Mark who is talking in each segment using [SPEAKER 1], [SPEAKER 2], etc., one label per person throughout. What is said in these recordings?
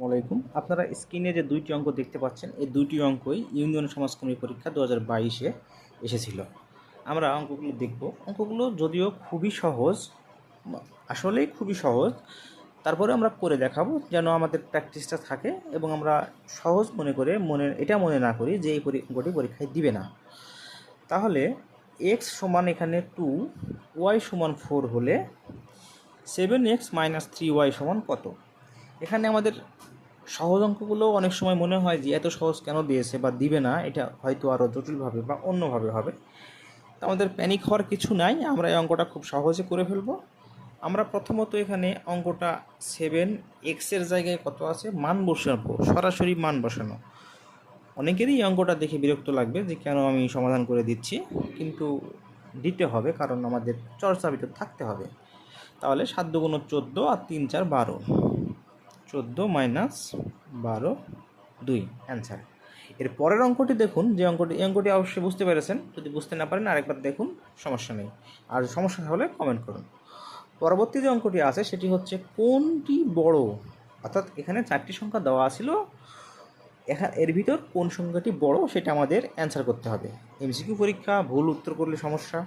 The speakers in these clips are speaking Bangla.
[SPEAKER 1] আলাইকুম। আপনারা স্ক্রিনে যে দুইটি অঙ্ক দেখতে পাচ্ছেন, এই দুইটি অঙ্কই ইউনিয়ন সমাজকর্মী পরীক্ষা 2022-এ এসেছিল। আমরা অঙ্কগুলো দেখব। অঙ্কগুলো যদিও খুবই সহজ, আসলেই খুবই সহজ, তারপরে আমরা করে দেখাবো যেন আমাদের প্র্যাকটিসটা থাকে এবং আমরা সহজ মনে করে এটা মনে না করি যে এই অঙ্কটি পরীক্ষায় দিবে না। তাহলে x সমান এখানে 2, y সমান 4 হলে 7x - 3y সমান কত? এখানে আমাদের সহজ অঙ্কগুলো অনেক সময় মনে হয় যে এত সহজ কেন দিয়েছে বা দিবে না, এটা হয়তো আরও জটিলভাবে বা অন্যভাবে হবে। তো আমাদের প্যানিক হওয়ার কিছু নাই, আমরা এই অঙ্কটা খুব সহজে করে ফেলবো। আমরা প্রথমত এখানে অঙ্কটা 7x-এর জায়গায় কত আছে মান বসাবো, সরাসরি মান বসানো। অনেকেরই এই অঙ্কটা দেখে বিরক্ত লাগবে যে কেন আমি সমাধান করে দিচ্ছি, কিন্তু দিতে হবে কারণ আমাদের চর্চার ভিতর থাকতে হবে। তাহলে 7 × 14 আর 3 × 4 = 12, 14 - 12 2 অ্যান্সার। এর পরের অঙ্কটি দেখুন, যে এই অঙ্কটি অবশ্যই বুঝতে পেরেছেন। যদি বুঝতে না পারেন আরেকবার দেখুন, সমস্যা নেই। আর সমস্যা হলে কমেন্ট করুন। পরবর্তী যে অঙ্কটি আছে সেটি হচ্ছে কোনটি বড়, অর্থাৎ এখানে 4টি সংখ্যা দেওয়া ছিল, এর ভিতর কোন সংখ্যাটি বড় সেটা আমাদের অ্যান্সার করতে হবে। এমসিকিউ পরীক্ষা, ভুল উত্তর করলে সমস্যা,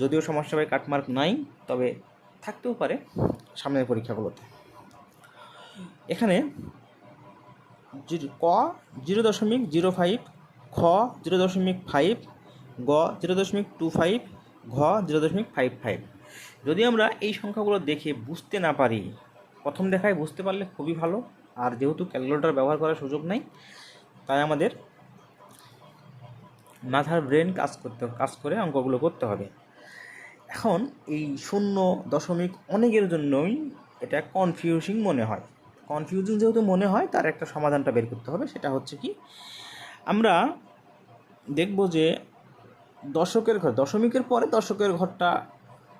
[SPEAKER 1] যদিও সমস্যা হয় কাটমার্ক নাই, তবে থাকতেও পারে সামনের পরীক্ষাগুলোতে। এখানে ক 0.05, খ 0.5, গ 0.25, ঘ 0.55। যদি আমরা এই সংখ্যাগুলো দেখে বুঝতে না পারি, প্রথম দেখায় বুঝতে পারলে খুবই ভালো। আর যেহেতু ক্যালকুলেটর ব্যবহার করার সুযোগ নাই, তাই আমাদের মাথার ব্রেন কাজ করে অঙ্কগুলো করতে হবে। এখন এই 0 অনেকের জন্যই এটা কনফিউজিং মনে হয়। কনফিউজিং যেহেতু মনে হয়, তার একটা সমাধানটা বের করতে হবে। সেটা হচ্ছে কি, আমরা দেখব যে দশমিকের পরে দশকের ঘরটা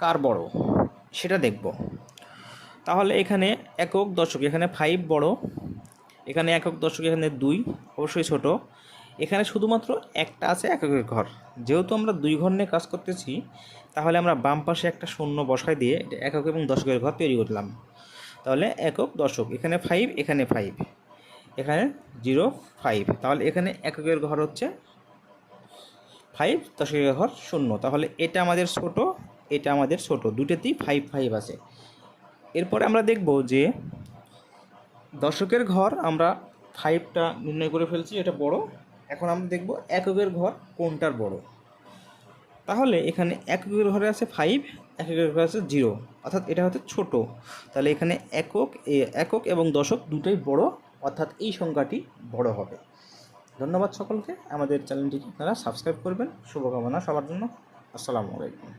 [SPEAKER 1] কার বড় সেটা দেখব। তাহলে এখানে একক দশক, এখানে 5 বড়, এখানে একক দশক, এখানে 2 অবশ্যই ছোট। এখানে শুধুমাত্র একটা আছে এককের ঘর। যেহেতু আমরা 2 ঘর নিয়ে কাজ করতেছি, তাহলে আমরা বাম পাশে একটা 0 বসায় দিয়ে এটা একক এবং দশকের ঘর তৈরি করলাম। তাহলে একক দশক, এখানে 5, এখানে 5, এখানে 0 5, তাহলে এখানে এককের ঘর হচ্ছে 5, দশকের ঘর 0। তাহলে এটা আমাদের ছোট, এটা আমাদের ছোট, দুটোতেই 5 5 আছে। এরপরে আমরা দেখব যে দশকের ঘর আমরা 5টা নির্ণয় করে ফেলছি, এটা বড়। এখন আমরা দেখব এককের ঘর কোনটার বড়। তাহলে এখানে এককের ঘরে আছে 5, এককের ঘরে আছে 0, অর্থাৎ এটা হচ্ছে ছোট। তাহলে এখানে একক এবং দশক দুটোই বড়, অর্থাৎ এই সংখ্যাটি বড় হবে। ধন্যবাদ সকলকে। আমাদের চ্যানেলটিকে আপনারা সাবস্ক্রাইব করবেন। শুভকামনা সবার জন্য। আসসালামু আলাইকুম।